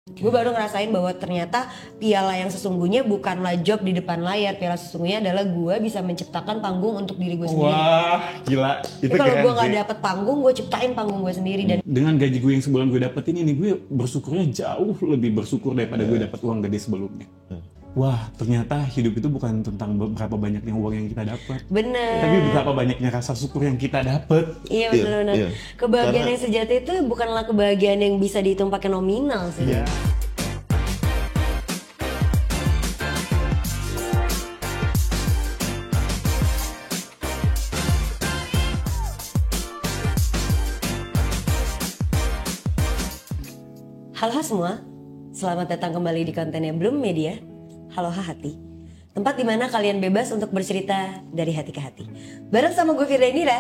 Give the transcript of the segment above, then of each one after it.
Gue baru ngerasain bahwa ternyata piala yang sesungguhnya bukanlah job di depan layar. Piala sesungguhnya adalah gue bisa menciptakan panggung untuk diri gue sendiri. Wah, gila. Itu kalau keren gue nggak sih. dapet panggung, gue ciptain panggung gue sendiri. Dan Dengan gaji gue yang sebulan gue dapetin ini, gue bersyukurnya jauh lebih bersyukur daripada gue dapet uang gede sebelumnya. Wah, ternyata hidup itu bukan tentang berapa banyaknya uang yang kita dapat, bener. tapi berapa banyaknya rasa syukur yang kita dapat. Iya benar-benar. Iya. Kebahagiaan Karena- yang sejati itu bukanlah kebahagiaan yang bisa dihitung pakai nominal sih. Iya. Halo semua, selamat datang kembali di kontennya Bloom Media. Halo Hati, tempat dimana kalian bebas untuk bercerita dari hati ke hati. Bareng sama gue Firda Indira.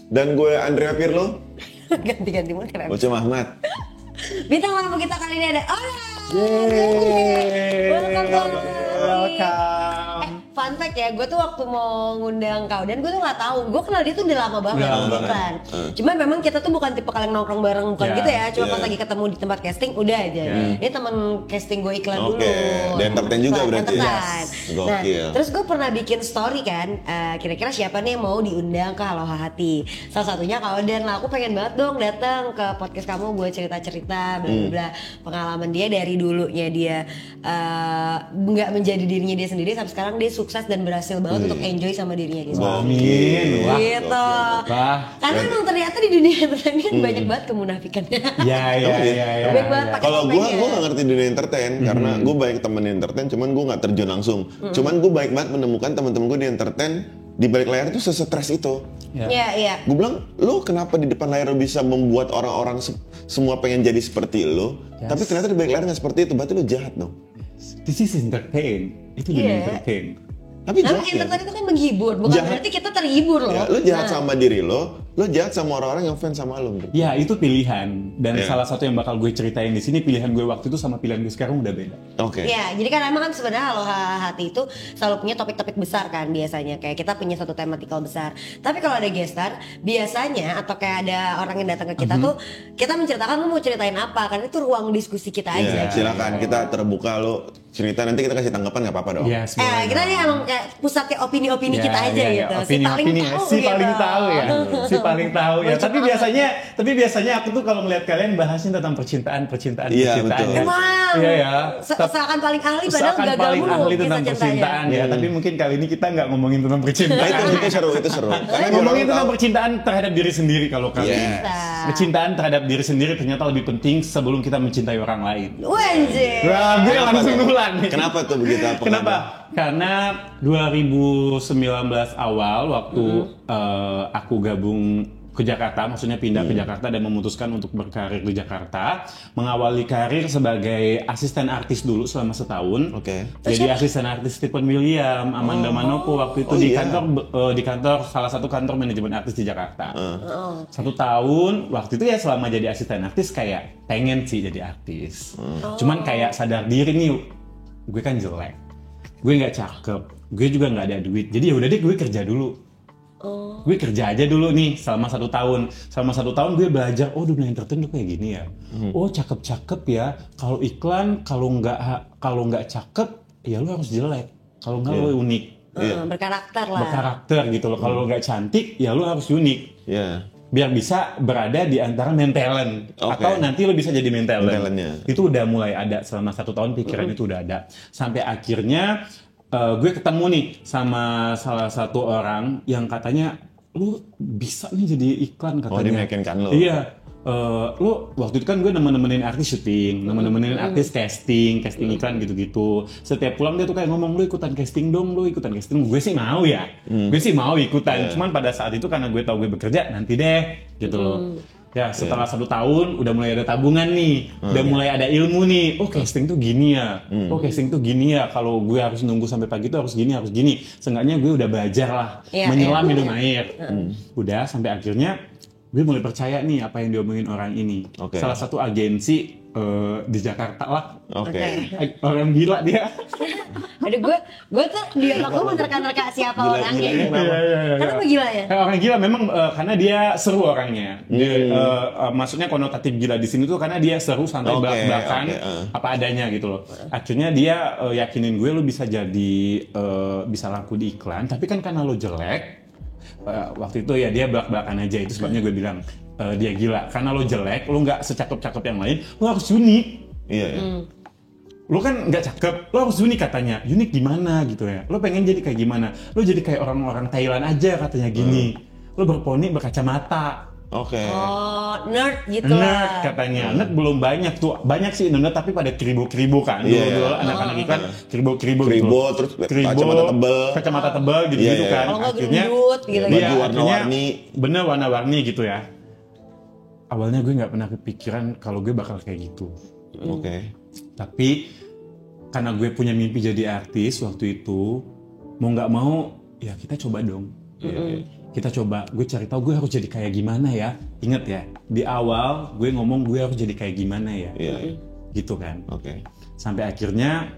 Dan gue Andrea Pirlo, Ganti-ganti mulu keren. Oce Mahmad. Bintang tamu kita kali ini ada Ola. Yeay. Welcome to Ola. Welcome. Fun fact ya, gue tuh waktu mau ngundang kau dan gue tuh nggak tahu, gue kenal dia tuh udah lama banget, Udah lama gitu banget. kan. Cuman memang kita tuh bukan tipe kalian nongkrong bareng, bukan Ya, gitu ya. Cuma pas ya. lagi ketemu di tempat casting udah aja. Ini teman casting gue iklan dulu. Oke, dan entertain juga Iklan, berarti. entertain. Yes. Nah, Gokil. terus gue pernah bikin story kan, kira-kira siapa nih yang mau diundang ke Halo Hati. Salah satunya kalau Dan lah, aku pengen banget dong datang ke podcast kamu, gue cerita-cerita, bla bla bla, pengalaman dia dari dulunya dia nggak menjadi dirinya dia sendiri sampai sekarang dia sukses dan berhasil banget untuk enjoy sama dirinya dia sendiri. Amin. Wah. Gitu. Wah. Karena emang ternyata di dunia entertain kan banyak banget kemunafikannya. Ya, ya, Oke. ya, ya. Banyak banget pakai Kalau gue topengnya. nggak ngerti dunia entertain karena gue banyak temen entertain, cuman gue nggak terjun langsung. Cuman gue baik banget menemukan teman-teman gue di entertain di balik layar itu sesetres itu. Iya, iya. Gue bilang, lo kenapa di depan layar lo bisa membuat orang-orang semua pengen jadi seperti lo, tapi ternyata di balik layar nggak seperti itu, berarti lo jahat dong. This is entertain. Itu dunia Iya. entertain. Tapi Nah, jahat ya. entertain itu kan menghibur, bukan Jahat. berarti kita terhibur loh. Ya, lo jahat Nah. sama diri lo jahat sama orang-orang yang fans sama lo. Ya, itu pilihan. Dan Iya. salah satu yang bakal gue ceritain di sini, pilihan gue waktu itu sama pilihan gue sekarang udah beda. Oke. Ya, jadi kan emang kan sebenarnya Halo Hati itu selalu punya topik-topik besar kan biasanya. Kayak kita punya satu tematikal besar. Tapi kalau ada guest star, biasanya atau kayak ada orang yang datang ke kita tuh, kita menceritakan lu mau ceritain apa. Karena itu ruang diskusi kita aja. Ya, silakan kita terbuka lo cerita, nanti kita kasih tanggapan nggak apa-apa dong. Ya, semuanya. Kita nih emang kayak pusatnya opini-opini Ya, kita aja ya, ya. gitu. Opini-opini ya. Si gitu. paling tahu ya. Si paling tahu ya. Tapi biasanya aku tuh kalau melihat kalian bahasnya tentang percintaan. Iya, betul. ya. Emang. Iya ya. Seakan paling ahli padahal Seakan gagal paling mulu ahli kisah tentang cintanya. percintaan ya. Tapi mungkin kali ini kita nggak ngomongin tentang percintaan. Nah, itu seru. Karena Ngomongin orang tentang tahu. percintaan terhadap diri sendiri kalau kali ini. Yes. Percintaan terhadap diri sendiri ternyata lebih penting sebelum kita mencintai orang lain. Wanjir. Wah, gue Kenapa langsung tuh? ngulang nih. Kenapa tuh begitu? Apa Kenapa? Karena 2019 awal waktu aku gabung ke Jakarta, maksudnya pindah ke Jakarta dan memutuskan untuk berkarir di Jakarta, mengawali karir sebagai asisten artis dulu selama setahun. Oke. Jadi asisten artis Stephen William, Amanda Manopo waktu itu Oh, di iya. kantor salah satu kantor manajemen artis di Jakarta. 1 tahun waktu itu ya selama jadi asisten artis kayak pengen sih jadi artis. Cuman kayak sadar diri nih, gue kan jelek, gue nggak cakep, gue juga nggak ada duit. Jadi ya udah deh gue kerja dulu. Gue kerja aja dulu nih selama 1 tahun. Selama 1 tahun gue belajar, oh dunia entertain tuh kayak gini ya. Oh cakep-cakep ya. Kalau iklan kalau nggak cakep ya lu harus jelek. Kalau nggak lu unik. Berkarakter lah. Berkarakter gitu loh. Kalau lu nggak cantik ya lu harus unik. Ya. Biar bisa berada di antara main talent. Oke. Atau nanti lu bisa jadi main talent. Main talentnya. Itu udah mulai ada selama 1 tahun, pikiran itu udah ada. Sampai akhirnya gue ketemu nih sama salah satu orang yang katanya lu bisa nih jadi iklan katanya. Oh, dia meyakinkan lo. Iya. Lu waktu itu kan gue nemenin artis syuting, nemenin artis casting iklan gitu-gitu. Setiap pulang dia tuh kayak ngomong, lu ikutan casting dong, lu ikutan casting. Gue sih mau ya, gue sih mau ikutan. Cuman pada saat itu karena gue tahu gue bekerja, nanti deh gitu loh. Ya setelah 1 tahun udah mulai ada tabungan nih, udah mulai ada ilmu nih. Oh casting tuh gini ya, oh casting tuh gini ya. Kalau gue harus nunggu sampai pagi tuh harus gini. Seenggaknya gue udah belajar lah, Iya, menyelam iya. minum air. Udah sampai akhirnya gue mulai percaya nih apa yang diomongin orang ini. Oke. Salah satu agensi di Jakarta lah. Oke. Orang gila dia. Aduh gue tuh di otak gue menerka-nerka siapa orangnya. Gila-gilanya Karena gue gila ya. Orang gila memang karena dia seru orangnya. Maksudnya konotatif gila di sini tuh karena dia seru, santai, Oke, belak-belakan, apa adanya gitu loh. Akhirnya dia yakinin gue lu bisa jadi bisa laku di iklan, tapi kan karena lo jelek. Waktu itu ya dia belak-belakan aja, itu sebabnya gue bilang dia gila. Karena lo jelek, lo nggak secakep-cakep yang lain, lo harus unik. Iya. Lo kan nggak cakep, lo harus unik katanya. Unik gimana gitu ya? Lo pengen jadi kayak gimana? Lo jadi kayak orang-orang Thailand aja katanya gini. Lo berponi berkacamata. Oke. Oh, nerd gitu Nerd lah. katanya. Nerd belum banyak tuh. Banyak sih nerd tapi pada kribo-kribo kan. Iya, Dulu iya. anak-anak iklan kribo-kribo gitu. Kribo, terus kacamata tebel. Kacamata tebel gitu-gitu Iya, iya. kan. Kalau nggak Akhirnya gendut gitu. Baju iya, warna-warni. Bener warna-warni gitu ya. Awalnya gue nggak pernah kepikiran kalau gue bakal kayak gitu. Oke. Tapi karena gue punya mimpi jadi artis waktu itu, mau nggak mau ya kita coba dong. Kita coba, gue cari tahu gue harus jadi kayak gimana ya. Ingat ya, di awal gue ngomong gue harus jadi kayak gimana ya. Iya. Gitu kan. Oke. Sampai akhirnya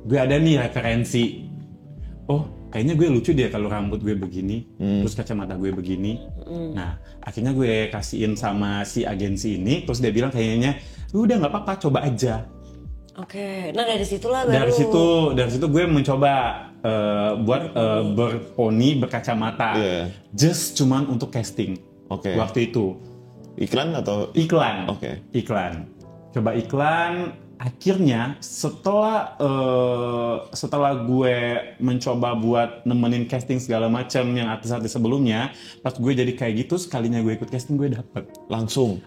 gue ada nih referensi. Oh, kayaknya gue lucu deh kalau rambut gue begini, terus kacamata gue begini. Nah, akhirnya gue kasihin sama si agensi ini, terus dia bilang kayaknya, udah nggak apa-apa, coba aja. Oke, nah dari situlah baru. Dari situ gue mencoba buat berponi berkacamata, just cuman untuk casting. Oke. Waktu itu Iklan atau? iklan. Oke. Iklan. Coba iklan. Akhirnya setelah gue mencoba buat nemenin casting segala macam yang artis-artis sebelumnya, pas gue jadi kayak gitu sekalinya gue ikut casting gue dapet. Langsung.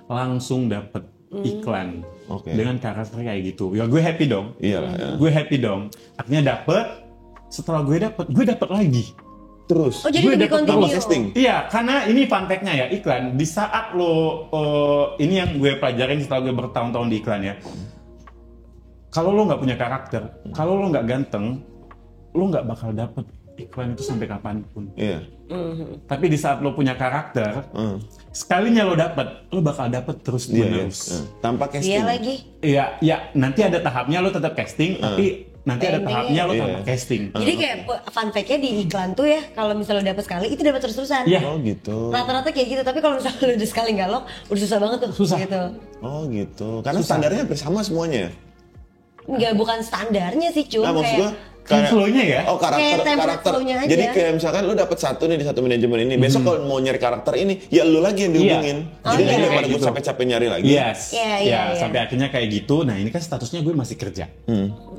Dapet iklan. Oke. Dengan karakter kayak gitu. Ya gue happy dong. Iyalah. Ya. Gue happy dong. Akhirnya dapet. Setelah gue dapet lagi. Terus. Oh jadi Gue lebih dapet continue. casting. Iya, karena ini fun fact-nya ya, iklan. Di saat lo, ini yang gue pelajarin setelah gue bertahun-tahun di iklan ya. Kalau lo nggak punya karakter, kalau lo nggak ganteng, lo nggak bakal dapet iklan itu sampai kapanpun. Iya. Tapi di saat lo punya karakter, sekalinya lo dapet, lo bakal dapet terus Iya. menerus. Tanpa casting. Iya lagi. Iya, ya nanti ada tahapnya lo tetap casting, tapi nanti ada Endingnya. tahapnya lo Iya. tanpa casting. Jadi kayak fun fact-nya di iklan tuh ya, kalau misalnya dapat sekali itu dapat terus-terusan. Iya. Oh gitu. Rata-rata kayak gitu, tapi kalau misalnya lu udah sekali nggak lock, udah susah banget tuh. Susah. Gitu. Oh gitu. Karena standarnya hampir sama semuanya. Nggak, bukan standarnya sih, cuma Nah, maksud kayak gua Kan flow-nya ya? Oh, karakter. Kayak template flow-nya aja. Jadi kayak misalkan lu dapet satu nih di satu manajemen ini, besok kalau mau nyari karakter ini, ya lu lagi yang dihubungin. Oh, Jadi iya. daripada Kayak gue gitu. capek-capek nyari lagi. Yes. Iya, Ya, iya. sampai akhirnya kayak gitu. Nah, ini kan statusnya gue masih kerja.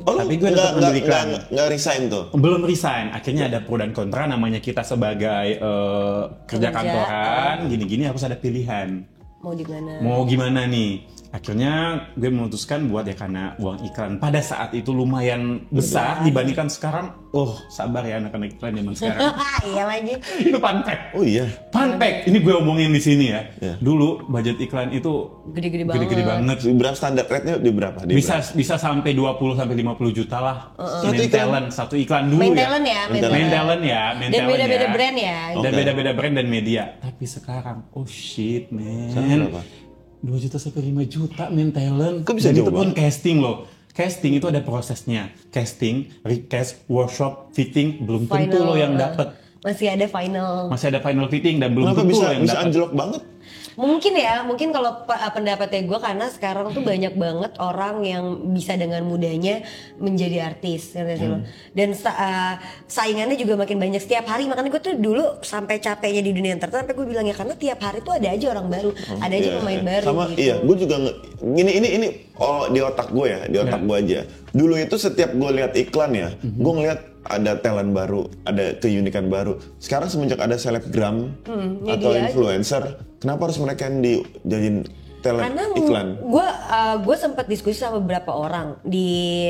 Oh, lu Tapi gue tetap mendirikan. nggak resign tuh. Belum resign. Akhirnya ada pro dan kontra, namanya kita sebagai kerja Kerja. kantoran, gini-gini harus ada pilihan. mau di mana. Mau gimana nih? Akhirnya gue memutuskan buat ya karena uang iklan pada saat itu lumayan besar dibandingkan sekarang. Oh, sabar ya anak-anak iklan zaman sekarang. Iya lagi. Itu fun fact. Oh iya. Fun fact, ini gue omongin di sini ya. Iya. Dulu budget iklan itu Gede-gede banget. gede-gede banget. Berapa standar rate-nya di berapa? Di Bisa sampai 20 sampai 50 juta lah. Satu Main iklan? talent, satu iklan dulu Main ya. talent ya, Main talent ya, main Dan talent beda-beda ya. brand ya. Dan Oke. beda-beda brand dan media. Tapi sekarang, oh shit Sekarang man. berapa? 2 juta sampai 5 juta main talent. Kok bisa Dan jauh itu pun banget? casting loh. Casting itu ada prosesnya. Casting, recast, workshop, fitting, belum tentu Final, lo yang dapet. Masih ada final. Masih ada final fitting dan belum Kenapa tentu bisa lo yang bisa dapet. anjlok banget? Mungkin kalau pendapatnya gue, karena sekarang tuh banyak banget orang yang bisa dengan mudahnya menjadi artis, ngerti sih lo? Dan saingannya juga makin banyak setiap hari. Makanya gue tuh dulu sampai capeknya di dunia entertainment, sampai gue bilang ya karena tiap hari tuh ada aja orang baru, ada aja Iya, pemain iya. baru. Sama gitu. iya, gue juga ini di otak gue ya, di otak Iya. gue aja. Dulu itu setiap gue lihat iklan ya, gue ngeliat ada talent baru, ada keunikan baru. Sekarang semenjak ada selebgram atau media aja. influencer, kenapa harus mereka yang dijadiin talent Karena iklan? gue sempat diskusi sama beberapa orang di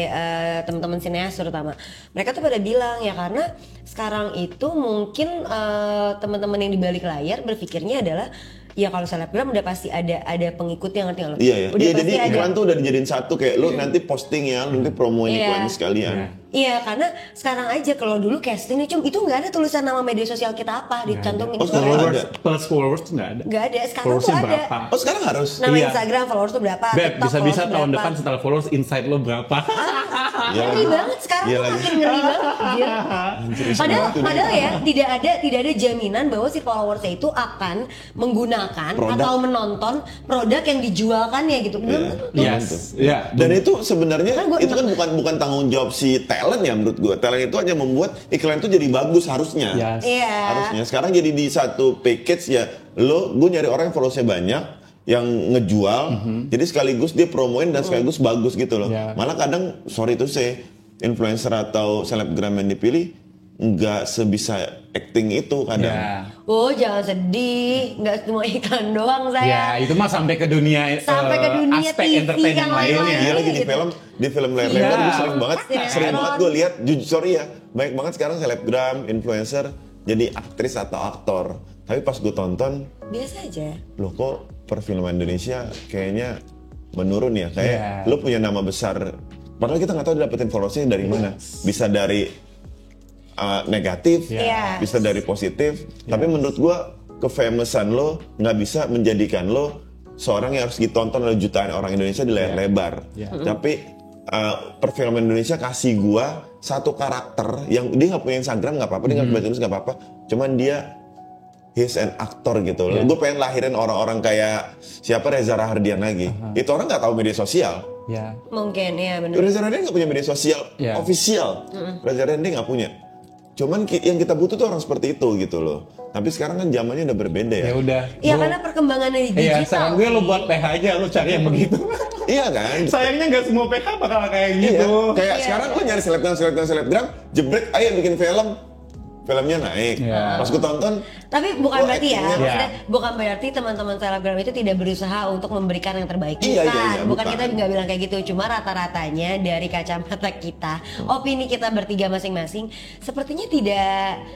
teman-teman sineas terutama. Mereka tuh pada bilang ya karena sekarang itu mungkin teman-teman yang di balik layar berpikirnya adalah ya kalau selebgram udah pasti ada pengikutnya, ngerti nggak lo? Iya ya. Udah Iya, pasti jadi ada. iklan tuh udah dijadiin satu kayak lu nanti posting ya, lu nanti promoin Iya. iklan sekalian. Iya, karena sekarang aja kalau dulu casting nih itu nggak ada tulisan nama media sosial kita apa dicantumin. Oh, Itu sekarang nggak ada. ada. Plus followers tuh nggak ada. Nggak ada. Sekarang tuh Followersnya ada. berapa? Oh, sekarang harus. Nama Iya. Instagram followers tuh berapa? Beb, TikTok bisa-bisa followers tahun berapa. depan setelah followers insight lo berapa? Iya Ngeri lagi. banget sekarang Iya tuh lagi. makin ngeri banget. anjir. Padahal ya tidak ada jaminan bahwa si followersnya itu akan menggunakan Produk. atau menonton produk yang dijualkannya gitu. Belum tentu. Yes. Ya. Dan itu sebenarnya Kan gua itu kan bukan tanggung jawab si talent ya menurut gue. Talent itu hanya membuat iklan itu jadi bagus harusnya. Yes. Iya. Harusnya. Sekarang jadi di satu package ya, gue nyari orang yang followersnya banyak, yang ngejual, jadi sekaligus dia promoin dan sekaligus bagus gitu loh. Yeah. Malah kadang, sorry to say, influencer atau selebgram yang dipilih nggak sebisa acting itu kadang. Ya. Oh jangan sedih, nggak cuma iklan doang Ya, saya. itu mah sampai ke dunia Sampai ke dunia aspek TV entertain yang yang lainnya. lain-lain. Iya lagi gitu. di film layar lebar Iya. gue sering banget Sinetron. gue lihat, jujur sorry ya, banyak banget sekarang selebgram, influencer jadi aktris atau aktor. Tapi pas gue tonton, Biasa aja. loh kok perfilman Indonesia kayaknya menurun ya, kayak Iya. lo punya nama besar, padahal kita nggak tahu dapetin followersnya dari mana. Bisa dari negatif, Iya. bisa dari positif. Tapi menurut gue kefamousan lo nggak bisa menjadikan lo seorang yang harus ditonton oleh jutaan orang Indonesia di layar lebar. Iya. Tapi perfilman Indonesia kasih gue satu karakter yang dia nggak punya Instagram nggak apa-apa, dia nggak punya tulis nggak apa-apa, cuman dia he's an actor gitu loh. Yeah. Gue pengen lahirin orang-orang kayak siapa, Reza Rahardian lagi. Itu orang nggak tahu media sosial. Ya. Mungkin ya benar. Reza Rahardian nggak punya media sosial Yeah. official. Reza Rahardian dia nggak punya. Cuman yang kita butuh tuh orang seperti itu gitu loh. Tapi sekarang kan zamannya udah berbeda ya. Ya udah. Ya karena perkembangannya di digital. Iya, saran gue lo buat PH aja, lo cari yang begitu. Iya kan? Sayangnya nggak semua PH bakal kayak Iya. gitu. Kayak Iya. sekarang lo nyari selebgram, jebret, ayo bikin film. Filmnya naik. Iya. Pas gue tonton, Tapi bukan Oh, berarti ya, actingnya. maksudnya bukan berarti teman-teman selebgram itu tidak berusaha untuk memberikan yang terbaik. Iya, Bukan, iya, iya, bukan bukan. kita nggak bilang kayak gitu. Cuma rata-ratanya dari kacamata kita, opini kita bertiga masing-masing, sepertinya tidak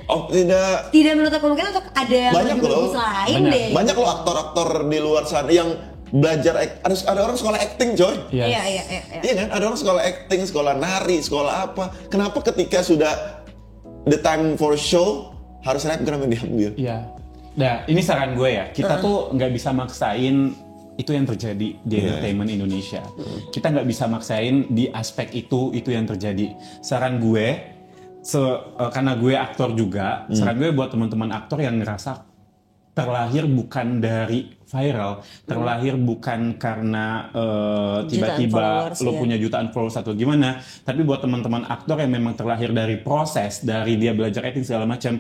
tidak menutup kemungkinan untuk ada yang Banyak lebih loh. bagus lain Benar. deh. banyak loh aktor-aktor di luar sana yang belajar harus ada orang sekolah acting, coy. Yes. Iya. Iya kan? Ada orang sekolah acting, sekolah nari, sekolah apa. Kenapa ketika sudah the time for show harus selebgram yang diambil? Iya. Nah, ini saran gue ya. Kita tuh nggak bisa maksain itu yang terjadi di Iya. entertainment Indonesia. Kita nggak bisa maksain di aspek itu yang terjadi. Saran gue, karena gue aktor juga, saran gue buat teman-teman aktor yang ngerasa terlahir bukan dari viral, terlahir bukan karena tiba-tiba followers, lo ya. punya jutaan followers atau gimana, tapi buat teman-teman aktor yang memang terlahir dari proses, dari dia belajar acting segala macam.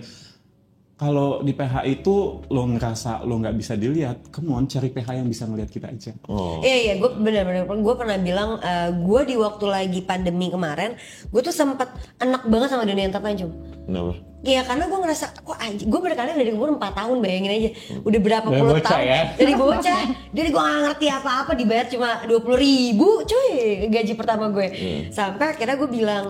Kalau di PH itu lo ngerasa lo nggak bisa dilihat, come on, cari PH yang bisa ngelihat kita aja. Oh. Iya, gue benar-benar gue pernah bilang gue di waktu lagi pandemi kemarin, gue tuh sempat enak banget sama dunia entertain Cum. Kenapa? Iya karena gue ngerasa kok anjing, gue berkarir dari umur 4 tahun, bayangin aja udah berapa Dari puluh bocah tahun ya? dari bocah, dari gue gak ngerti apa-apa dibayar cuma 20.000 cuy gaji pertama gue. Sampai akhirnya gue bilang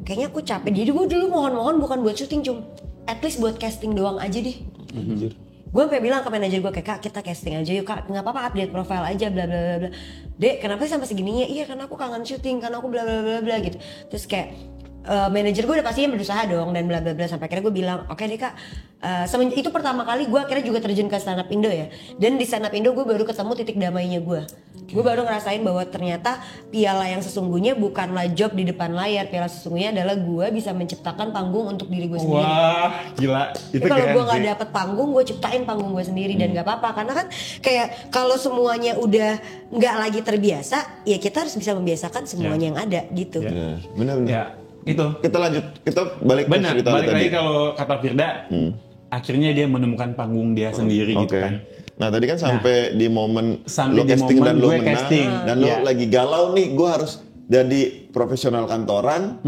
kayaknya aku capek, jadi gue dulu mohon-mohon bukan buat syuting Cum, at least buat casting doang aja deh. Anjir. Gue sampai bilang ke manajer gue kayak, Kak kita casting aja yuk Kak, nggak apa-apa update profile aja bla bla bla bla. Dek kenapa sih sampai segininya? Iya karena aku kangen syuting, karena aku bla bla bla bla gitu. Terus kayak manajer gue udah pastinya berusaha dong dan bla bla bla, sampai akhirnya gue bilang oke deh Kak. Itu pertama kali gue akhirnya juga terjun ke stand up Indo ya, dan di stand up Indo gue baru ketemu titik damainya gue. Gue baru ngerasain bahwa ternyata piala yang sesungguhnya bukanlah job di depan layar, piala sesungguhnya adalah gue bisa menciptakan panggung untuk diri gue sendiri. Wah, gila. Itu Tapi kalau keren gue nggak sih. dapet panggung, gue ciptain panggung gue sendiri dan nggak apa-apa, karena kan kayak kalau semuanya udah nggak lagi terbiasa, ya kita harus bisa membiasakan semuanya yang ada gitu. Ya. Nah, benar-benar. Ya, itu. Kita lanjut, kita balik ke Benar, cerita balik tadi. lagi kalau kata Firda, akhirnya dia menemukan panggung dia sendiri gitu Oke. kan. Nah tadi kan sampai di momen Sampai lo di casting momen dan lo gue menang casting. dan lo Iya. lagi galau nih, gue harus jadi profesional kantoran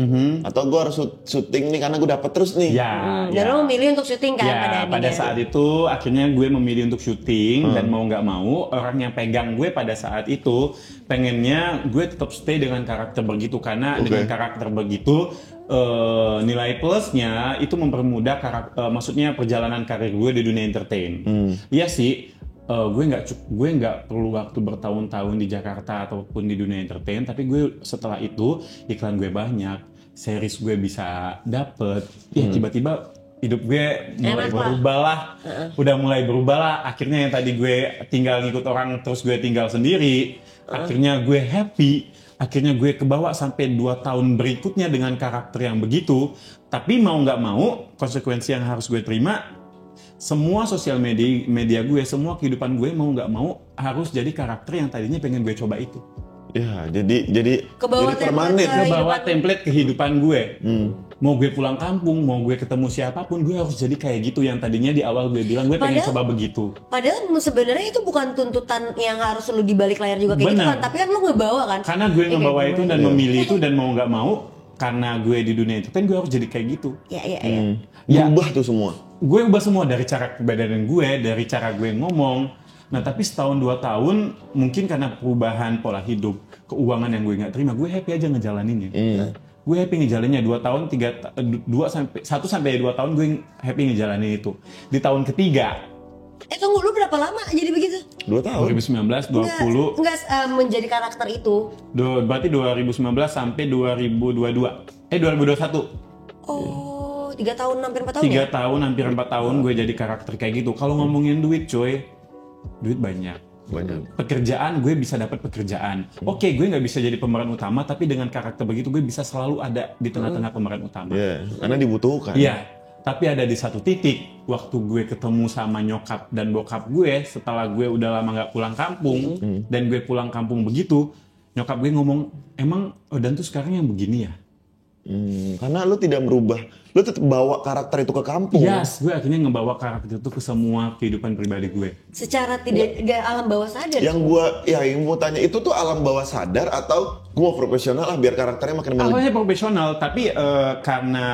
atau gue harus syuting nih karena gue dapet terus nih. Ya, Dan lo memilih untuk syuting kan ya, pada endingnya? saat itu akhirnya gue memilih untuk syuting dan mau nggak mau orang yang pegang gue pada saat itu pengennya gue tetap stay dengan karakter begitu, karena Oke. dengan karakter begitu nilai plusnya itu mempermudah maksudnya perjalanan karir gue di dunia entertain. Iya sih, gue nggak perlu waktu bertahun-tahun di Jakarta ataupun di dunia entertain, tapi gue setelah itu iklan gue banyak, series gue bisa dapet, ya tiba-tiba hidup gue mulai berubah lah, udah mulai berubah lah. Akhirnya yang tadi gue tinggal ngikut orang terus gue tinggal sendiri, akhirnya gue happy, akhirnya gue kebawa sampai 2 tahun berikutnya dengan karakter yang begitu. Tapi mau nggak mau konsekuensi yang harus gue terima, semua sosial media gue, semua kehidupan gue mau nggak mau harus jadi karakter yang tadinya pengen gue coba itu. Ya, jadi Kebawa permanen. Kebawa template kehidupan gue. Mau gue pulang kampung, mau gue ketemu siapapun, gue harus jadi kayak gitu. Yang tadinya di awal gue bilang gue pengen coba begitu. Padahal sebenarnya itu bukan tuntutan yang harus lu di balik layar juga kayak gitu kan, tapi kan lu ngebawa kan. Karena gue ngebawa itu dan memilih itu dan mau nggak mau, karena gue di dunia itu kan gue harus jadi kayak gitu. Iya. Berubah tuh semua. Gue ubah semua, dari cara kebedanan gue, dari cara gue ngomong. Nah tapi setahun 2 tahun mungkin karena perubahan pola hidup, keuangan yang gue nggak terima, gue happy aja ngejalaninnya. Gue happy ngejalaninnya 2 tahun, 1 sampai 2 tahun gue happy ngejalanin itu. Di tahun ketiga. Tunggu, lu berapa lama jadi begitu? 2 tahun. 2019, 20. Enggak menjadi karakter itu. Berarti 2019 sampai 2022. 2021. Oh, 3 tahun hampir 4 tahun 3 ya? tahun, hampir 4 tahun gue jadi karakter kayak gitu. Kalau ngomongin duit coy, duit banyak. Pekerjaan, gue bisa dapat pekerjaan. Oke, gue nggak bisa jadi pemeran utama, tapi dengan karakter begitu gue bisa selalu ada di tengah-tengah pemeran utama. Iya, karena dibutuhkan. Iya, tapi ada di satu titik, waktu gue ketemu sama nyokap dan bokap gue, setelah gue udah lama nggak pulang kampung, dan gue pulang kampung begitu, nyokap gue ngomong, emang Dan tuh sekarang yang begini ya? Karena lu tidak merubah, lu tetap bawa karakter itu ke kampung. Yes, gue akhirnya ngebawa karakter itu ke semua kehidupan pribadi gue. Secara tidak alam bawah sadar. Yang mau tanya itu tuh alam bawah sadar atau gue mau profesional lah biar karakternya makin Awalnya profesional, tapi karena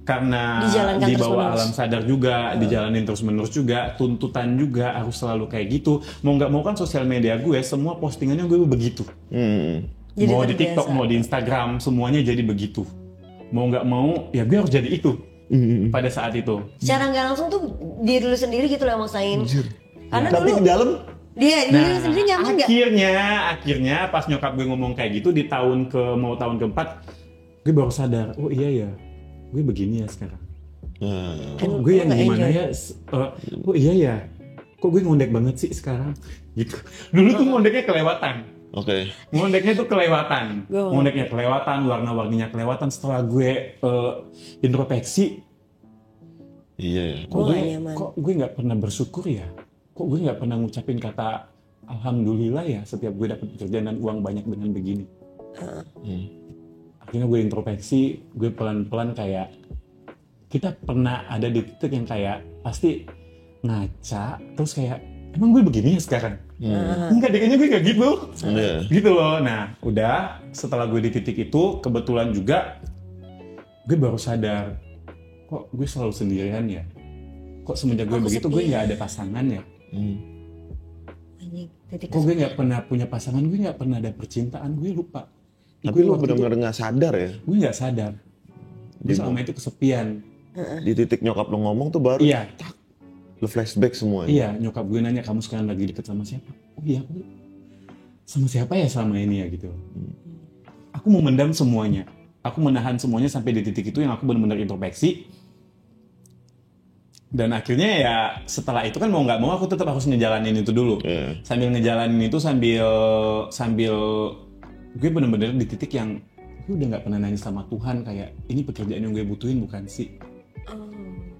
Dijalankan di bawah terus-menerus. alam sadar juga, dijalanin terus-menerus juga, tuntutan juga harus selalu kayak gitu. Mau nggak mau kan sosial media gue, semua postingannya gue begitu. Jadi Mau di terbiasa. TikTok, mau di Instagram, semuanya jadi begitu. Mau nggak mau, ya gue harus jadi itu pada saat itu. Secara nggak langsung tuh diri lu sendiri gitu loh yang maksain. Karena Tapi dulu di dalam dia diri sendiri nyaman nggak? akhirnya pas nyokap gue ngomong kayak gitu di tahun keempat, gue baru sadar, oh iya ya, gue begini ya sekarang. Oh, gue yang nggak gimana enjoy. ya? Oh iya ya, kok gue ngondek banget sih sekarang? Gitu. Dulu tuh ngondeknya kelewatan. Oke. Ngondeknya tuh kelewatan. Ngondeknya kelewatan, warna-warninya kelewatan. Setelah gue introspeksi, Iya. kok gue nggak pernah bersyukur ya? Kok gue nggak pernah ngucapin kata alhamdulillah ya setiap gue dapat pekerjaan dan uang banyak dengan begini. Akhirnya gue introspeksi, gue pelan-pelan kayak kita pernah ada di titik yang kayak pasti ngaca, terus kayak emang gue begini ya sekarang? Enggak, kayaknya gue gak gitu. Gitu loh. Nah, udah setelah gue di titik itu, kebetulan juga gue baru sadar, kok gue selalu sendirian ya? Kok semenjak gue begitu gue gak ada pasangan ya? Kok gue gak pernah punya pasangan, gue gak pernah ada percintaan, gue lupa. Tapi lu benar-benar gak sadar ya? Gue gak sadar. Gue selama itu kesepian. Di titik nyokap lu ngomong tuh baru Iya. lu flashback semua. Iya, nyokap gue nanya, kamu sekarang lagi deket sama siapa? Oh iya, aku sama siapa ya selama ini ya gitu. Aku memendam semuanya. Aku menahan semuanya sampai di titik itu yang aku benar-benar introspeksi. Dan akhirnya ya setelah itu kan mau nggak mau aku tetap harus ngejalanin itu dulu. Sambil ngejalanin itu sambil gue benar-benar di titik yang gue udah nggak pernah nanya sama Tuhan kayak ini pekerjaan yang gue butuhin bukan sih?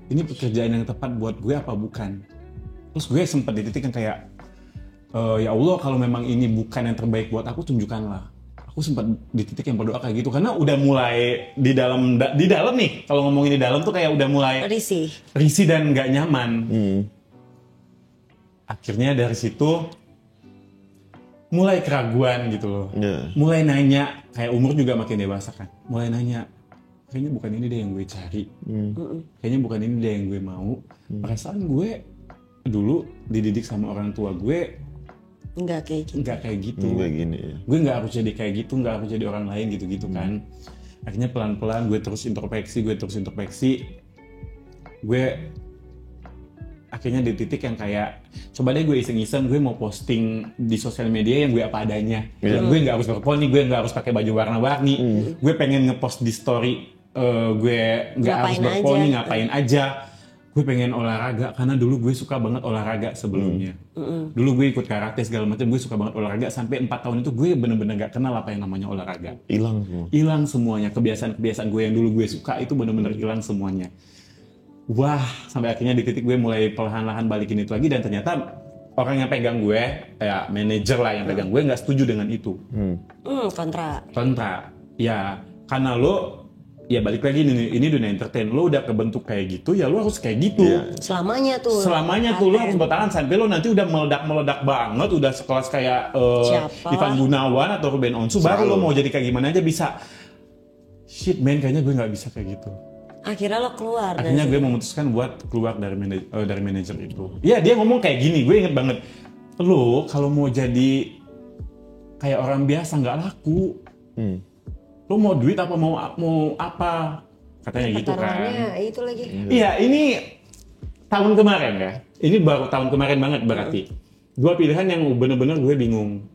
Ini pekerjaan yang tepat buat gue apa bukan? Terus gue sempat di titik yang kayak ya Allah, kalau memang ini bukan yang terbaik buat aku, tunjukkanlah. Aku sempat di titik yang berdoa kayak gitu karena udah mulai di dalam nih, kalau ngomongin di dalam tuh kayak udah mulai risih dan nggak nyaman. Akhirnya dari situ mulai keraguan gitu loh. Mulai nanya, kayak umur juga makin dewasa kan. Mulai nanya, kayaknya bukan ini deh yang gue cari. Kayaknya bukan ini deh yang gue mau. Perasaan gue dulu dididik sama orang tua gue Enggak kayak gitu. Enggak kayak gitu. Enggak gini ya. Gue nggak harus jadi kayak gitu, nggak harus jadi orang lain gitu-gitu kan. Akhirnya pelan-pelan gue terus introspeksi. Gue akhirnya di titik yang kayak coba deh gue iseng-iseng gue mau posting di sosial media yang gue apa adanya. Gue nggak harus berponi, gue nggak harus pakai baju warna-warni. Gue pengen ngepost di story gue nggak harus berponi, ngapain aja. Gue pengen olahraga karena dulu gue suka banget olahraga sebelumnya. Dulu gue ikut karate segala macam, gue suka banget olahraga sampai 4 tahun itu gue bener-bener gak kenal apa yang namanya olahraga. Hilang semuanya, kebiasaan-kebiasaan gue yang dulu gue suka itu bener-bener hilang semuanya. Wah, sampai akhirnya di titik gue mulai perlahan-lahan balikin itu lagi dan ternyata orang yang pegang gue, kayak manajer lah yang pegang gue nggak setuju dengan itu. Kontra. Ya, karena lo ya balik lagi ini dunia entertain, lo udah kebentuk kayak gitu ya lo harus kayak gitu. Selamanya tuh lo harus bertahan sampai lo nanti udah meledak banget, udah sekelas kayak Ivan Gunawan atau Ruben Onsu, baru lo mau jadi kayak gimana aja bisa. Shit man, kayaknya gue nggak bisa kayak gitu. Akhirnya lo keluar. Akhirnya gue memutuskan buat keluar dari manajer itu. Iya, dia ngomong kayak gini, gue inget banget. Lo kalau mau jadi kayak orang biasa nggak laku. Lo mau duit apa mau apa? Katanya gitu kan. Itu lagi. Iya, ini tahun kemarin ya. Ini baru tahun kemarin banget berarti. Dua pilihan yang bener-bener gue bingung.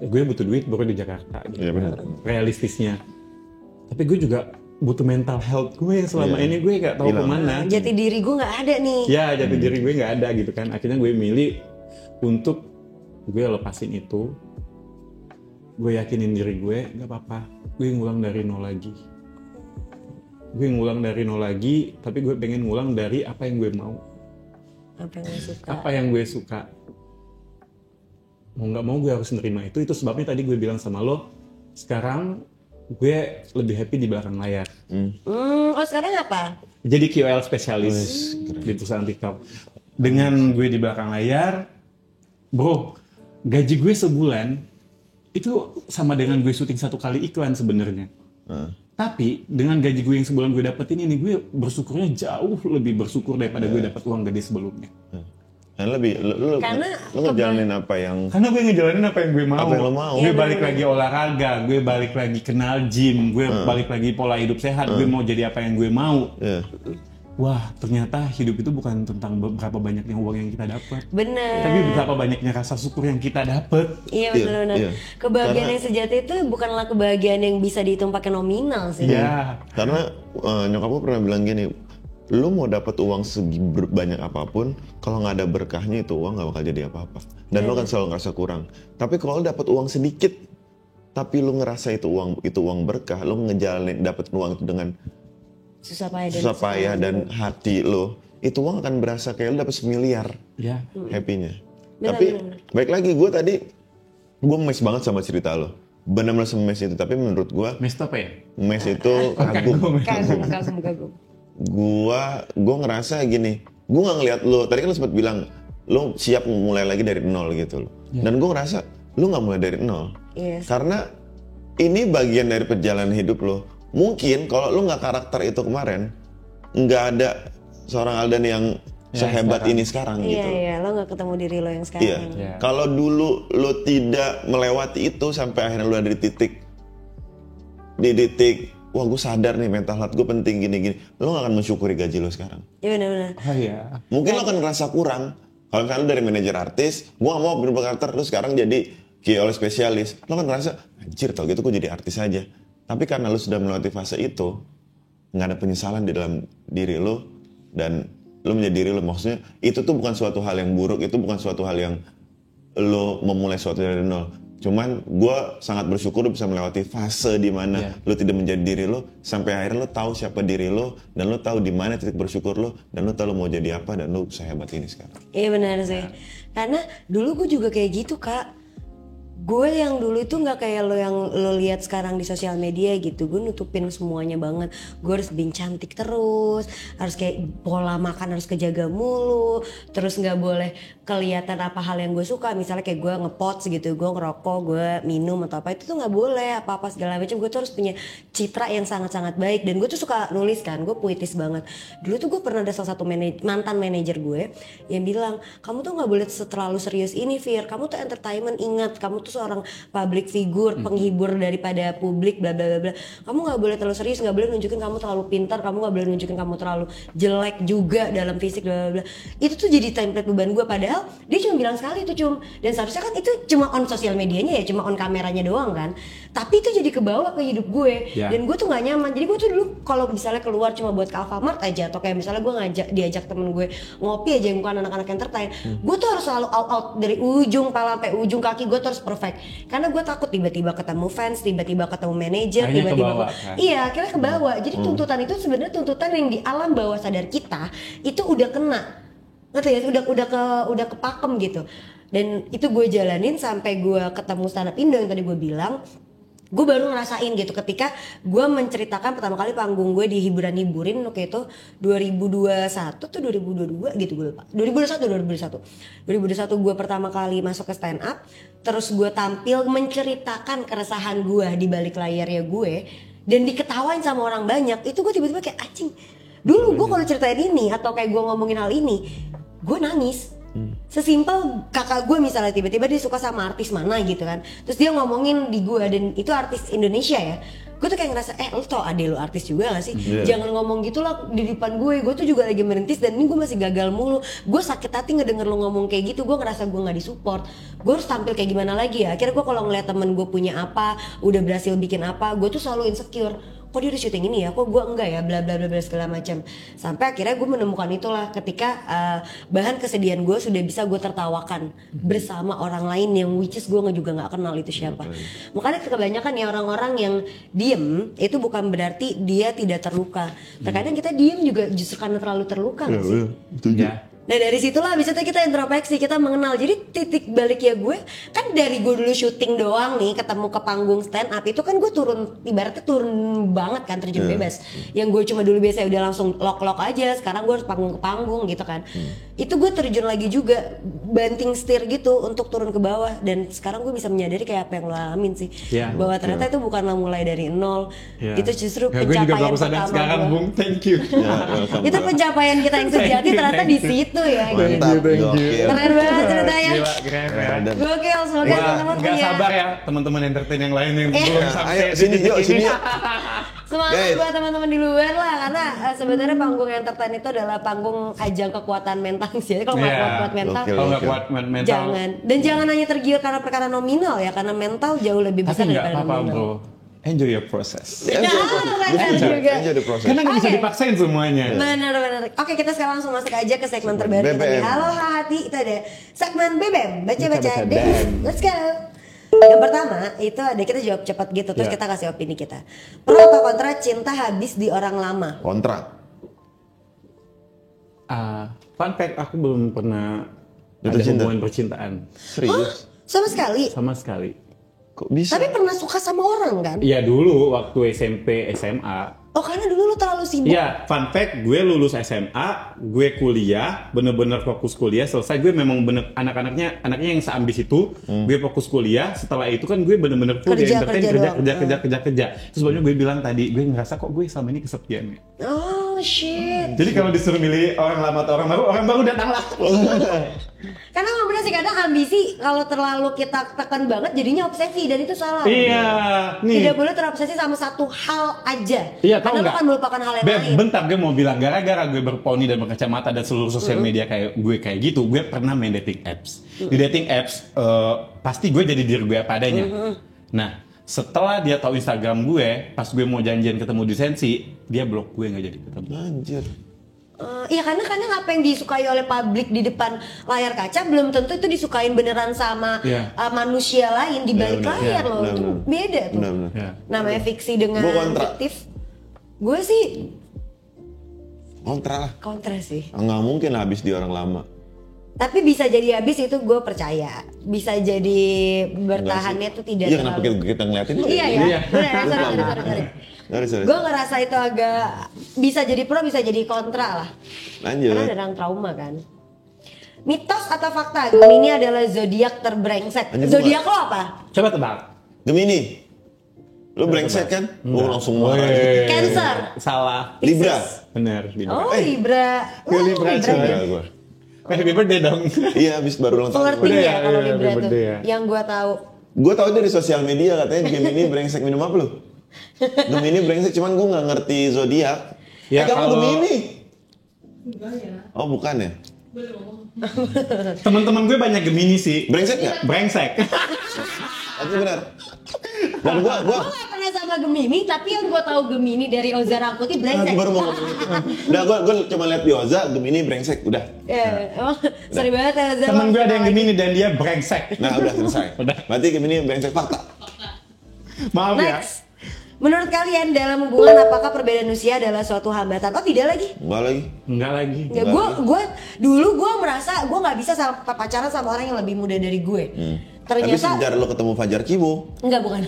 Gue butuh duit baru di Jakarta. Gitu. Iya benar. Realistisnya. Tapi gue juga butuh mental health gue yang selama ini gue gak tahu kemana. Jati diri gue gak ada nih. Ya, jati diri gue gak ada gitu kan. Akhirnya gue milih untuk gue lepasin itu. Gue yakinin diri gue, gak apa-apa. Gue ngulang dari nol lagi. Gue ngulang dari nol lagi, tapi gue pengen ngulang dari apa yang gue mau. Apa yang gue suka. Apa yang gue suka. Mau gak mau gue harus nerima itu. Itu sebabnya tadi gue bilang sama lo, sekarang gue lebih happy di belakang layar. Sekarang apa? Jadi KOL spesialis di perusahaan TikTok. Dengan gue di belakang layar, bro, gaji gue sebulan itu sama dengan gue syuting 1 kali iklan sebenarnya. Tapi dengan gaji gue yang sebulan gue dapetin ini, gue bersyukurnya jauh lebih bersyukur daripada gue dapat uang gede sebelumnya. Karena lu ngejalanin apa yang... Karena gue ngejalanin apa yang gue mau. Apa yang lo mau. Gue balik lagi olahraga, gue balik lagi kenal gym, gue balik lagi pola hidup sehat, gue mau jadi apa yang gue mau. Wah, ternyata hidup itu bukan tentang berapa banyaknya uang yang kita dapat. Bener. Tapi berapa banyaknya rasa syukur yang kita dapat. Iya benar-benar. Kebahagiaan yang sejati itu bukanlah kebahagiaan yang bisa dihitung pakai nominal sih. Iya. Karena nyokap gue pernah bilang gini, lu mau dapat uang sebanyak apapun, kalau nggak ada berkahnya itu uang nggak bakal jadi apa-apa. Dan lu kan selalu ngerasa kurang. Tapi kalau dapat uang sedikit, tapi lu ngerasa itu uang berkah, lu ngejalanin dapat uang itu dengan susah payah dan hati lo, itu uang akan berasa kayak lo dapet 1 miliar. Ya. Happy-nya. Tapi baik lagi, gue tadi gue mes banget sama cerita lo, benar-benar semes itu. Tapi menurut gue mes apa ya? Mes itu kagum. Gue ngerasa gini, gue nggak ngeliat lo. Tadi kan lo sempat bilang lo siap mulai lagi dari nol gitu lo. Dan gue ngerasa lo nggak mulai dari nol. Karena ini bagian dari perjalanan hidup lo. Mungkin kalau lu nggak karakter itu kemarin, nggak ada seorang Aldan yang sehebat ini sekarang gitu. Iya, lo nggak ketemu diri lo yang sekarang. Iya. Kalau dulu lo tidak melewati itu sampai akhirnya lo ada di titik, wah gue sadar nih mental health gue penting gini-gini, lo nggak akan mensyukuri gaji lo sekarang. Iya benar-benar. Oh iya. Mungkin lo akan ngerasa kurang. Kalau misalnya lo dari manajer artis, gue nggak mau berubah karakter, lo sekarang jadi KOL spesialis, lo kan ngerasa anjir tau gitu gue jadi artis aja. Tapi karena lu sudah melewati fase itu, nggak ada penyesalan di dalam diri lu, dan lu menjadi diri lu. Maksudnya itu tuh bukan suatu hal yang buruk, itu bukan suatu hal yang lu memulai suatu dari nol. Cuman gue sangat bersyukur lu bisa melewati fase di mana lu tidak menjadi diri lu, sampai akhirnya lu tahu siapa diri lu, dan lu tahu di mana titik bersyukur lu, dan lu tahu lu mau jadi apa, dan lu sehebat ini sekarang. Iya benar sih. Karena dulu gue juga kayak gitu, Kak. Gue yang dulu itu nggak kayak lo yang lo lihat sekarang di sosial media gitu. Gue nutupin semuanya banget. Gue harus being cantik terus, harus kayak pola makan harus kejaga mulu, terus nggak boleh kelihatan apa hal yang gue suka. Misalnya kayak gue ngepots gitu, gue ngerokok, gue minum atau apa, itu tuh nggak boleh, apa-apa segala macam. Gue tuh harus punya citra yang sangat-sangat baik. Dan gue tuh suka nulis kan, gue puitis banget. Dulu tuh gue pernah ada salah satu mantan manajer gue yang bilang, kamu tuh nggak boleh terlalu serius ini, Fir. Kamu tuh entertainment, ingat, kamu tuh tuh seorang public figure, penghibur daripada publik, bla bla bla bla. Kamu nggak boleh terlalu serius, nggak boleh nunjukin kamu terlalu pintar, kamu nggak boleh nunjukin kamu terlalu jelek juga dalam fisik, bla bla bla. Itu tuh jadi template beban gue, padahal dia cuma bilang sekali itu dan seharusnya kan itu cuma on sosial medianya ya, cuma on kameranya doang kan. Tapi itu jadi kebawa ke hidup gue dan gue tuh nggak nyaman. Jadi gue tuh dulu kalau misalnya keluar cuma buat ke Alfamart aja, atau kayak misalnya gue diajak temen gue ngopi aja yang bukan anak-anak entertain, gue tuh harus selalu out dari ujung kepala sampai ujung kaki, gue tuh harus perfect karena gue takut tiba-tiba ketemu fans, tiba-tiba ketemu manajer, tiba-tiba iya akhirnya kebawa. Jadi tuntutan itu sebenarnya tuntutan yang di alam bawah sadar kita itu udah kena, ngerti ya, udah kepakem gitu. Dan itu gue jalanin sampai gue ketemu stand up Indo yang tadi gue bilang. Gue baru ngerasain gitu ketika gue menceritakan pertama kali panggung gue di hiburan-hiburin waktu itu 2021 tuh 2022 gitu, gue lupa. 2021 gue pertama kali masuk ke stand up, terus gue tampil menceritakan keresahan gue di balik layarnya gue dan diketawain sama orang banyak. Itu gue tiba-tiba kayak anjing. Dulu gue kalau ceritain ini atau kayak gue ngomongin hal ini, gue nangis. Sesimpel kakak gue misalnya tiba-tiba dia suka sama artis mana gitu kan, terus dia ngomongin di gue dan itu artis Indonesia ya, gue tuh kayak ngerasa lu tau ade lu artis juga gak sih? Jangan ngomong gitu lah di depan gue tuh juga lagi merintis dan ini gue masih gagal mulu. Gue sakit hati ngedenger lu ngomong kayak gitu, gue ngerasa gue gak disupport. Gue harus tampil kayak gimana lagi ya? Akhirnya gue kalau ngeliat temen gue punya apa, udah berhasil bikin apa, gue tuh selalu insecure. Kok dia udah syuting ini ya, kok gue enggak ya, bla bla bla segala macam. Sampai akhirnya gue menemukan itulah ketika bahan kesedihan gue sudah bisa gue tertawakan bersama orang lain yang which is gue juga nggak kenal itu siapa. Makanya kebanyakan ya orang-orang yang diem itu bukan berarti dia tidak terluka. Terkadang kita diem juga justru karena terlalu terluka nggak sih? Nah dari situlah bisa kita introspeksi, kita mengenal. Jadi titik baliknya gue kan dari gue dulu syuting doang nih, ketemu ke panggung stand up itu kan gue turun, ibaratnya turun banget kan, terjun bebas. Yang gue cuma dulu biasa udah langsung lock aja, sekarang gue harus panggung ke panggung gitu kan. Itu gue terjun lagi juga, banting setir gitu untuk turun ke bawah. Dan sekarang gue bisa menyadari kayak apa yang lo alamin sih, bahwa ternyata itu bukanlah mulai dari nol. Itu justru pencapaian pertama sekarang, Bung. Thank you. Itu pencapaian kita yang sejati ternyata di situ ya. Mantap, gokil. Keren banget ceritanya. Keren. Gokil, semoga teman-teman punya. Gak sabar ya teman-teman entertain yang lain yang belum sampai. Ayo sini yuk, sini yuk. Semangat buat teman-teman di luar lah, karena sebenarnya panggung entertain itu adalah panggung ajang kekuatan mental sih. Kalau nggak kuat mental, kalau nggak kuat mental, jangan. Dan jangan hanya tergiur karena perkara nominal ya, karena mental jauh lebih besar daripada nominal. Bro. Enjoy your process. Enjoy the process. Karena nggak bisa dipaksain semuanya. Benar. Oke, kita sekarang langsung masuk aja ke segmen terbaru kita di Halo Hati. Itu ada segmen BBM, baca-baca deh. Let's go. Yang pertama itu ada, kita jawab cepat gitu, terus kita kasih opini kita. Pro atau kontra cinta habis di orang lama? Kontra. Fun fact, aku belum pernah ada hubungan percintaan. Serius? Sama sekali? Sama sekali. Kok bisa? Tapi pernah suka sama orang kan? Iya dulu waktu SMP, SMA. Oh karena dulu lu terlalu sibuk? Iya, fun fact, gue lulus SMA, gue kuliah, bener-bener fokus kuliah, selesai gue memang bener anaknya yang seambis itu, gue fokus kuliah, setelah itu kan gue bener-bener full kerja. Terus banyak gue bilang tadi, gue ngerasa kok gue selama ini kesepian ya. Oh shit. Jadi kalau disuruh milih orang lama atau orang baru datanglah. Karena memang bener sih, kadang ambisi kalau terlalu kita tekan banget jadinya obsesi dan itu salah. Iya, nih. Tidak boleh terobsesi sama satu hal aja. Iya, karena lo akan melupakan hal yang lain. Bentar, gue mau bilang gara-gara gue berponi dan berkacamata dan seluruh sosial media kayak gitu, gue pernah main dating apps. Di dating apps pasti gue jadi diri gue apa adanya. Nah, setelah dia tahu Instagram gue, pas gue mau janjian ketemu di Sensi, dia blok gue nggak jadi ketemu. Anjir. Iya karena apa yang disukai oleh publik di depan layar kaca belum tentu itu disukain beneran sama manusia lain di balik layar loh. Itu beda tuh. Namanya fiksi dengan fiktif. Gue sih kontra lah. Kontra sih. Nggak mungkin habis di orang lama. Tapi bisa jadi habis itu gue percaya. Bisa jadi bertahannya tuh tidak terlalu. Iya kenapa kita ngeliatin? Iya. Sorry. Gue ngerasa itu agak bisa jadi pro, bisa jadi kontra lah. Lanjut. Karena ada orang trauma kan. Mitos atau fakta? Gemini adalah zodiak terbrengsek. Zodiak lo apa? Coba tebak. Gemini. Lo brengsek kan? Lo langsung marah. Cancer. Salah. Libra. Bener. Oh Libra. Libra gue. Happy birthday dong. Iya, habis baru ulang tahun. Flirting ya kalau Libra tuh. Yang gue tahu. Gue tau dari sosial media katanya Gemini brengsek, minum apa lu? Gemini brengsek, cuman gue nggak ngerti zodiak. Ya, kamu kalau- Gemini? Enggak ya. Oh bukan ya? Boleh ngomong. Teman-teman gue banyak Gemini sih. Brengsek nggak? Brengsek. Tapi benar. Dan gue Gue gak pernah sama Gemini, tapi yang gue tahu Gemini dari Oza Rakuti brengsek. baru mau ngomong itu. Udah gue cuma lihat di Oza Gemini brengsek, udah. Sorry banget ya Oza. Temen gue ada yang Gemini dan dia brengsek. Nah udah selesai. Udah. Berarti Gemini brengsek fakta. Maaf ya. Next. Menurut kalian dalam hubungan apakah perbedaan usia adalah suatu hambatan? Oh tidak lagi. Enggak lagi. Enggak lagi. Nggak, gue dulu gue merasa gue nggak bisa pacaran sama orang yang lebih muda dari gue. Tapi Ternyata sejak lo ketemu Fajar Kibo, enggak bukan.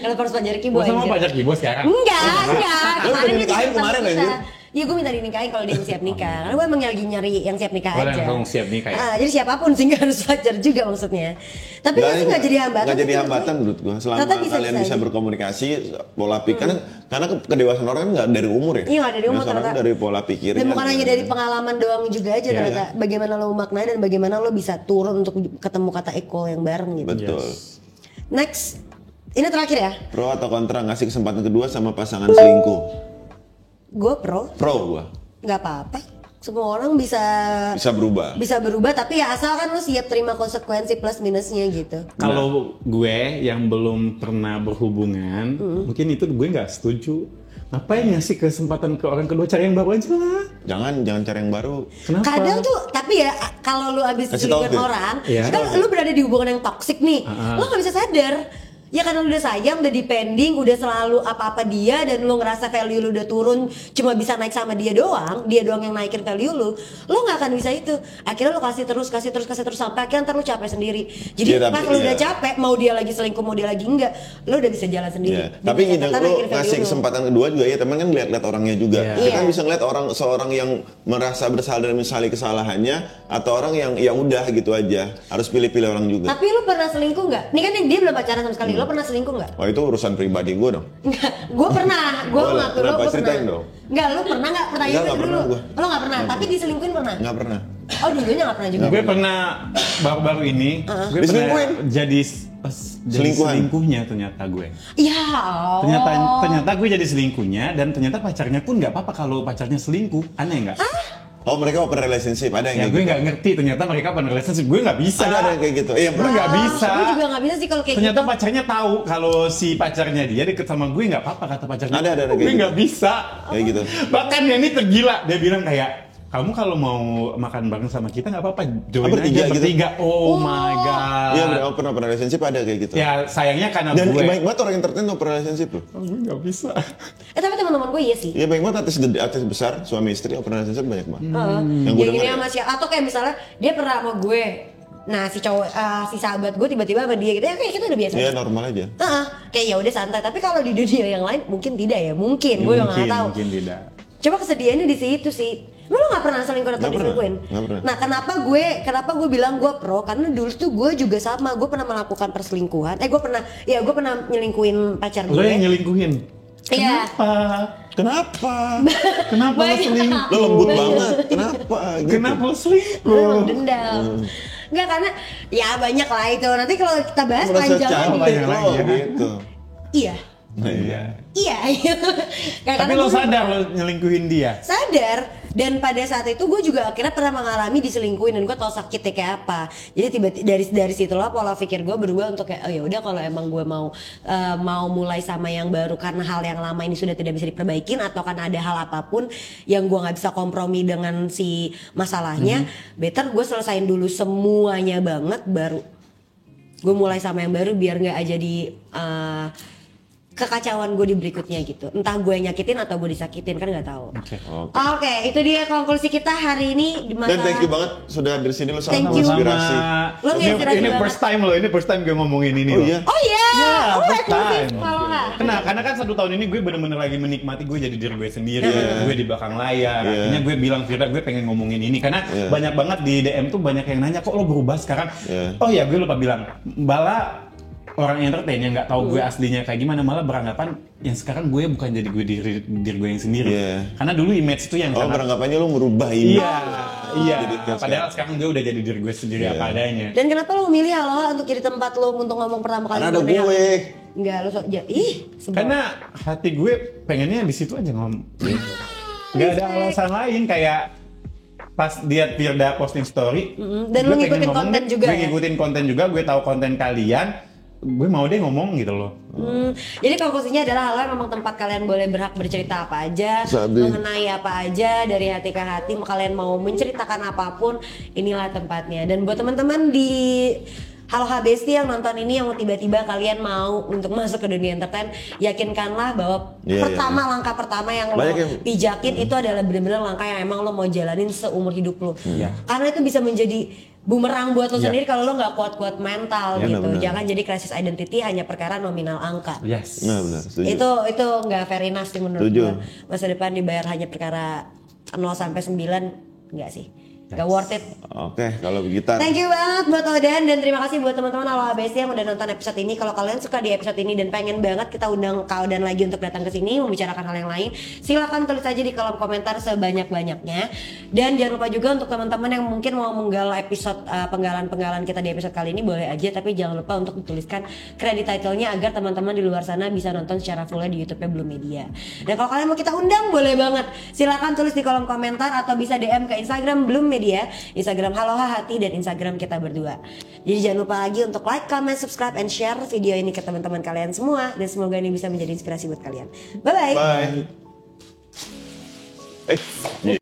Kenapa harus Fajar Kibo Gue sama anjir? Pacar Kibo sekarang. Enggak. Lu udah Kemarin dinikahin dia kemarin, sama kita. anjir? Iya gue minta dinikahin kalau dia yang siap nikah. Karena gue emang lagi nyari yang siap nikah Oh, aja. langsung siap nikah ya? Jadi siapapun sih nggak harus Fajar juga maksudnya. Tapi itu nggak jadi hambatan. Nggak jadi tapi hambatan menurut gua. Selama Ternyata bisa- kalian bisa bisa aja. berkomunikasi, pola pikir karena kedewasaan orang kan nggak dari umur ya. Iya nggak dari umur Kedewasaan orang ternyata. dari pola pikirnya. Dan bukan hanya dari pengalaman doang juga aja Iya. ternyata. Bagaimana lo maknai dan bagaimana lo bisa turun untuk ketemu kata equal yang bareng gitu. Betul. Next, ini terakhir ya. Pro atau kontra ngasih kesempatan kedua sama pasangan selingkuh? Gue pro, Pro gua. nggak apa-apa. Semua orang bisa Bisa berubah. tapi ya asalkan lo siap terima konsekuensi plus minusnya gitu. Kalau gue yang belum pernah berhubungan, mungkin itu gue nggak setuju. Ngapain ngasih kesempatan ke orang kedua, cari yang baru aja lah. Jangan cari yang baru. Kenapa? Kadang tuh, tapi ya kalau lu abis Kasih tahu, selingkuhin Fit. orang, Iya. kan lu berada di hubungan yang toksik nih, lu gak bisa sadar. Ya karena lu udah sayang, udah depending, udah selalu apa-apa dia dan lu ngerasa value lu udah turun, cuma bisa naik sama dia doang yang naikin value lu gak akan bisa itu. Akhirnya lu kasih terus sampai akhirnya ntar lu capek sendiri. Jadi Iya, tapi- pas lu udah iya. capek, mau dia lagi selingkuh, mau dia lagi enggak, lu udah bisa jalan sendiri. Iya. Dengan Tapi gini, catatan lo naikin value ngasih lu. kesempatan kedua juga ya, teman kan lihat orangnya juga. Iya. Kita Iya. bisa ngeliat seorang yang merasa bersalah dan menyesali kesalahannya, atau orang yang ya udah gitu aja. Harus pilih-pilih orang juga. Tapi lu pernah selingkuh nggak? Ini kan dia belum pacaran sama sekali. Lu pernah selingkuh nggak? Oh itu urusan pribadi gue dong. Enggak, gue pernah. Gue Boleh, ngaku lo, kenapa? gue Ceritain pernah. dong. Enggak, lu pernah nggak? Pertanyaan Nggak dulu. pernah gua. Lo nggak pernah, tapi diselingkuhin pernah? Nggak pernah. Oh dulunya nggak pernah juga. Gue pernah baru-baru ini, gue pernah Diselingkuhin? jadi Selingkuhan? selingkuhnya ternyata gue. Ya Allah. Ternyata gue jadi selingkuhnya dan ternyata pacarnya pun nggak apa-apa kalau pacarnya selingkuh. Aneh nggak? Oh mereka open relationship, ada Ya yang gue kayak nggak ngerti ternyata mereka open relationship, gue nggak bisa. gitu. Ada yang kayak gitu. Iya Gue nggak bisa. Gue juga nggak bisa sih kalau kayak Ternyata gitu. pacarnya tahu kalau si pacarnya dia deket sama gue nggak apa-apa kata pacarnya. Ada, kayak Gue gitu. nggak bisa. Kayak gitu. Bahkan dia ini tergila, dia bilang kayak kamu kalau mau makan bareng sama kita nggak apa-apa, join bertiga aja gitu? bertiga. Oh my god. Iya bener, open relationship ada kayak gitu. Ya sayangnya karena Dan gue. baik banget orang entertain open relationship loh. Oh, gue nggak bisa. Tapi teman-teman gue iya sih. Iya baik banget artis besar, suami istri open relationship banyak banget. Yang gue Kayak gini dengar sama siapa? Atau kayak misalnya dia pernah sama gue. Nah si cowok, si sahabat gue tiba-tiba sama dia gitu ya kayak kita udah biasa. Iya normal aja. Kayak ya udah santai. Tapi kalau di dunia yang lain mungkin tidak ya. Mungkin gue juga nggak tahu. Mungkin tidak. Coba kesedihannya di situ sih. Lu nggak pernah selingkuh atau Nggak pernah, diselingkuhin? nggak pernah. Nah kenapa gue bilang gue pro? Karena dulu tuh gue juga sama. Gue pernah melakukan perselingkuhan. Gue pernah nyelingkuhin pacar gue. Lo yang nyelingkuhin. Iya. Kenapa? Kenapa lo Banyak. selingkuh? Lo lembut banget. Kenapa? Gitu. Kenapa lo selingkuh? Memang dendam. Enggak karena ya banyak lah itu. Nanti kalau kita bahas Merasa panjang cantik lagi. banyak lo lagi ya. gitu. Iya. Nah, iya. Iya. Kayak Tapi karena lo gue sadar lo nyelingkuhin dia. sadar dan pada saat itu gue juga akhirnya pernah mengalami diselingkuhin dan gue tau sakitnya kayak apa. Jadi tiba-tiba dari situlah pola pikir gue berubah untuk kayak oh ya udah kalau emang gue mau mulai sama yang baru karena hal yang lama ini sudah tidak bisa diperbaikin atau karena ada hal apapun yang gue nggak bisa kompromi dengan si masalahnya, better gue selesain dulu semuanya banget baru gue mulai sama yang baru biar nggak jadi kekacauan gue di berikutnya gitu. Entah gue yang nyakitin atau gue disakitin kan nggak tahu. Oke. Oke, itu dia konklusi kita hari ini di Dan masalah. thank you banget sudah hadir sini lo Thank sangat you. inspirasi. Lo nginspirasi Ini banget. first time lo, ini first time gue ngomongin ini Oh loh. iya. Oh iya, Ya, oh first eksklusif time. kalau nggak. Karena kan 1 tahun ini gue bener-bener lagi menikmati gue jadi diri gue sendiri, Iya. gue di belakang layar. Iya. Akhirnya gue bilang Firda gue pengen ngomongin ini karena Iya. banyak banget di DM tuh banyak yang nanya kok lo berubah sekarang. Iya. Oh ya gue lupa bilang, Bala orang entertain yang nggak tahu gue aslinya kayak gimana, malah beranggapan yang sekarang gue bukan jadi gue diri gue yang sendiri. Karena dulu image itu yang beranggapannya lu merubah ini. Iya. Padahal sekarang gue udah jadi diri gue sendiri apa adanya. Dan kenapa lo memilih Aloha untuk jadi tempat lo untuk ngomong pertama kali? Karena ada gue. Enggak, lo sebel. Karena hati gue pengennya di situ aja ngomong. Gak ada alasan lain, kayak pas dia Firda posting story. Dan lo ngikutin konten juga. Gue ngikutin konten juga, gue tahu konten kalian. Gue mau deh ngomong gitu loh. Jadi konklusinya adalah Aloha memang tempat kalian boleh berhak bercerita apa aja, mengenai apa aja dari hati ke hati. Kalian mau menceritakan apapun, inilah tempatnya. Dan buat teman-teman di Aloha Bestie yang nonton ini, yang tiba-tiba kalian mau untuk masuk ke dunia entertain, yakinkanlah bahwa langkah pertama yang lo pijakin itu adalah benar-benar langkah yang emang lo mau jalanin seumur hidup lo. Karena itu bisa menjadi bumerang buat lo sendiri kalau lo nggak kuat-kuat mental gitu. Jangan jadi crisis identity hanya perkara nominal angka. Nah, benar. Itu nggak fair enough sih menurut gue. Masa depan dibayar hanya perkara 0 sampai 9 nggak sih. Gak worth it. Oke, kalau begitu. Thank you banget buat Odan, dan terima kasih buat teman-teman Aloha Bestie yang udah nonton episode ini. Kalau kalian suka di episode ini dan pengen banget kita undang Kak Odan lagi untuk datang ke sini membicarakan hal yang lain, silakan tulis aja di kolom komentar sebanyak-banyaknya. Dan jangan lupa juga untuk teman-teman yang mungkin mau menggal episode penggalan-penggalan kita di episode kali ini, boleh aja, tapi jangan lupa untuk dituliskan kredit title-nya agar teman-teman di luar sana bisa nonton secara full di YouTube-nya Belum Media. Dan kalau kalian mau kita undang, boleh banget. Silakan tulis di kolom komentar atau bisa DM ke Instagram Belum Media, Instagram Aloha Hati, dan Instagram kita berdua. Jadi jangan lupa lagi untuk like, comment, subscribe, and share video ini ke teman-teman kalian semua. Dan semoga ini bisa menjadi inspirasi buat kalian. Bye-bye. Bye.